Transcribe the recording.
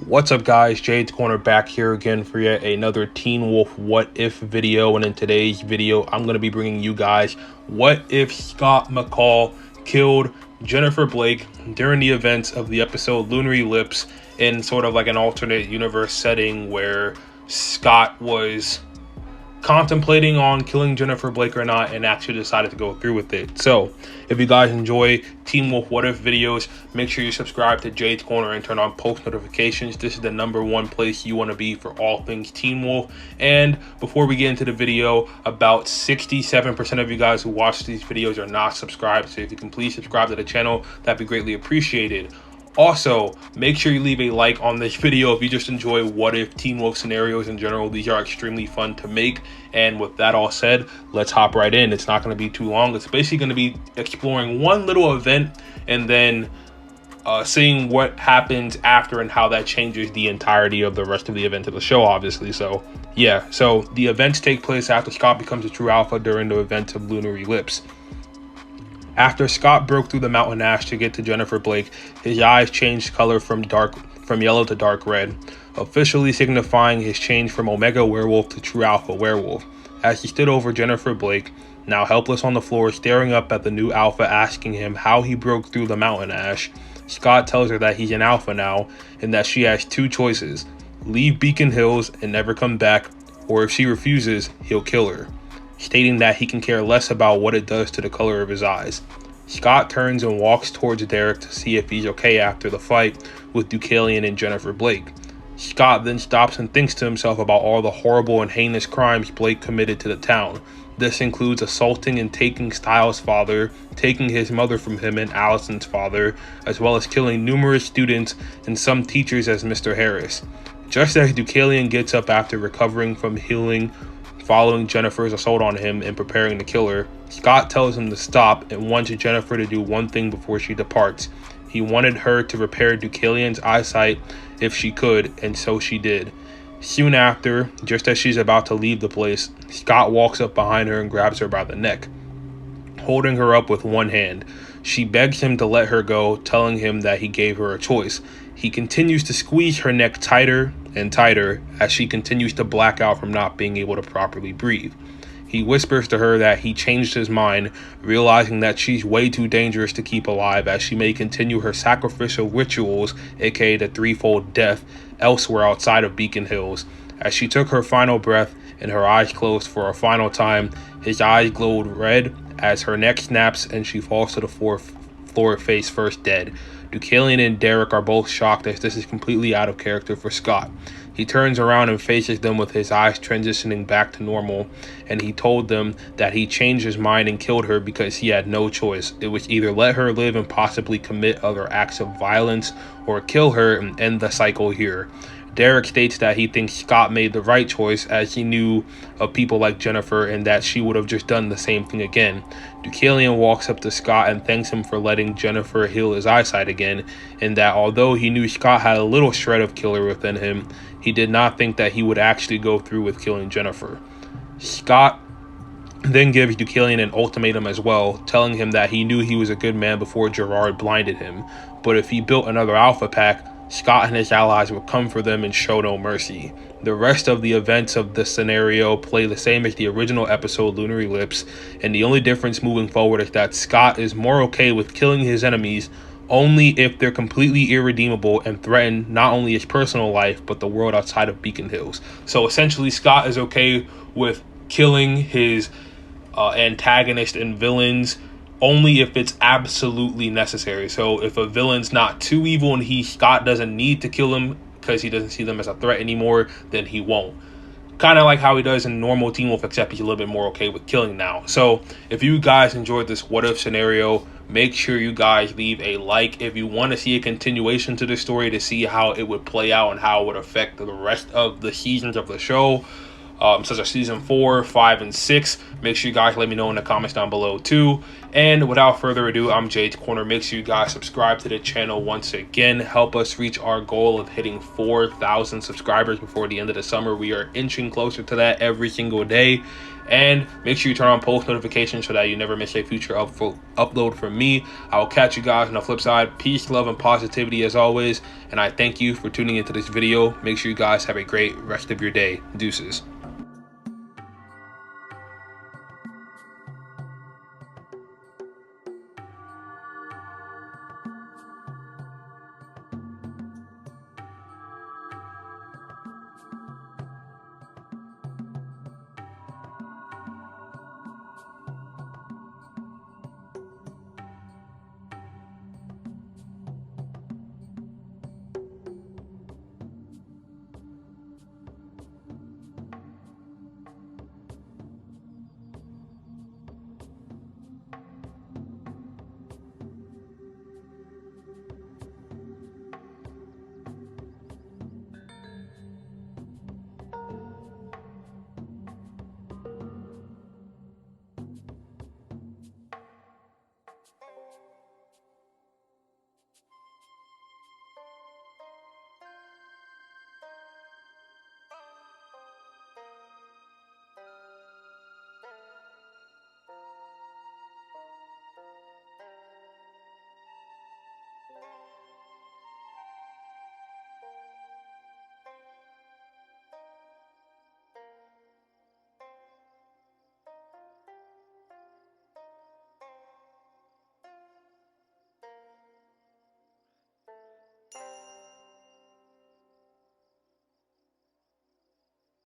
What's up, guys? Jades Corner back here again for yet another Teen Wolf What If video. And in today's video, I'm going to be bringing you guys what if Scott McCall killed Jennifer Blake during the events of the episode Lunar Ellipse, in sort of like an alternate universe setting where Scott was contemplating on killing Jennifer Blake or not and actually decided to go through with it. So if you guys enjoy Teen Wolf What If videos, make sure you subscribe to Jades Corner and turn on post notifications. This is the #1 place you want to be for all things Teen Wolf. And before we get into the video, about 67% of you guys who watch these videos are not subscribed, so if you can please subscribe to the channel, that'd be greatly appreciated. Also, make sure you leave a like on this video if you just enjoy what if Teen Wolf scenarios in general. These are extremely fun to make. And with that all said, let's hop right in. It's not going to be too long. It's basically going to be exploring one little event and then seeing what happens after and how that changes the entirety of the rest of the event of the show, obviously. So yeah, so the events take place after Scott becomes a true alpha during the events of Lunar Ellipse. After Scott broke through the mountain ash to get to Jennifer Blake, his eyes changed color from yellow to dark red, officially signifying his change from Omega Werewolf to True Alpha Werewolf. As he stood over Jennifer Blake, now helpless on the floor, staring up at the new Alpha, asking him how he broke through the mountain ash, Scott tells her that he's an Alpha now and that she has two choices: leave Beacon Hills and never come back, or if she refuses, he'll kill her, stating that he can care less about what it does to the color of his eyes. Scott turns and walks towards Darach to see if he's okay after the fight with Deucalion and Jennifer Blake. Scott then stops and thinks to himself about all the horrible and heinous crimes Blake committed to the town. This includes assaulting and taking Styles' father, taking his mother from him and Allison's father, as well as killing numerous students and some teachers as Mr. Harris. Just as Deucalion gets up after recovering from healing following Jennifer's assault on him and preparing to kill her, Scott tells him to stop and wants Jennifer to do one thing before she departs. He wanted her to repair Deucalion's eyesight if she could, and so she did. Soon after, just as she's about to leave the place, Scott walks up behind her and grabs her by the neck, holding her up with one hand. She begs him to let her go, telling him that he gave her a choice. He continues to squeeze her neck tighter and tighter as she continues to black out from not being able to properly breathe. He whispers to her that he changed his mind, realizing that she's way too dangerous to keep alive, as she may continue her sacrificial rituals, aka the threefold death, elsewhere outside of Beacon Hills. As she took her final breath and her eyes closed for a final time, his eyes glowed red as her neck snaps and she falls to the floor face first dead. Deucalion and Darach are both shocked as this is completely out of character for Scott. He turns around and faces them with his eyes transitioning back to normal, and he told them that he changed his mind and killed her because he had no choice. It was either let her live and possibly commit other acts of violence, or kill her and end the cycle here. Darach states that he thinks Scott made the right choice as he knew of people like Jennifer and that she would have just done the same thing again. Deucalion walks up to Scott and thanks him for letting Jennifer heal his eyesight again, and that although he knew Scott had a little shred of killer within him, he did not think that he would actually go through with killing Jennifer. Scott then gives Deucalion an ultimatum as well, telling him that he knew he was a good man before Gerard blinded him, but if he built another alpha pack, Scott and his allies would come for them and show no mercy. The rest of the events of this scenario play the same as the original episode Lunar Ellipse, and the only difference moving forward is that Scott is more okay with killing his enemies only if they're completely irredeemable and threaten not only his personal life but the world outside of Beacon Hills. So essentially, Scott is okay with killing his antagonist and villains only if it's absolutely necessary. So if a villain's not too evil and Scott doesn't need to kill him because he doesn't see them as a threat anymore, then he won't. Kind of like how he does in normal Teen Wolf, except he's a little bit more okay with killing now. So if you guys enjoyed this what if scenario, make sure you guys leave a like. If you want to see a continuation to the story to see how it would play out and how it would affect the rest of the seasons of the show, such as season 4, 5, and 6, make sure you guys let me know in the comments down below too. And without further ado, I'm Jades Corner. Make sure you guys subscribe to the channel once again. Help us reach our goal of hitting 4,000 subscribers before the end of the summer. We are inching closer to that every single day. And make sure you turn on post notifications so that you never miss a future upload from me. I will catch you guys on the flip side. Peace, love, and positivity as always. And I thank you for tuning into this video. Make sure you guys have a great rest of your day. Deuces.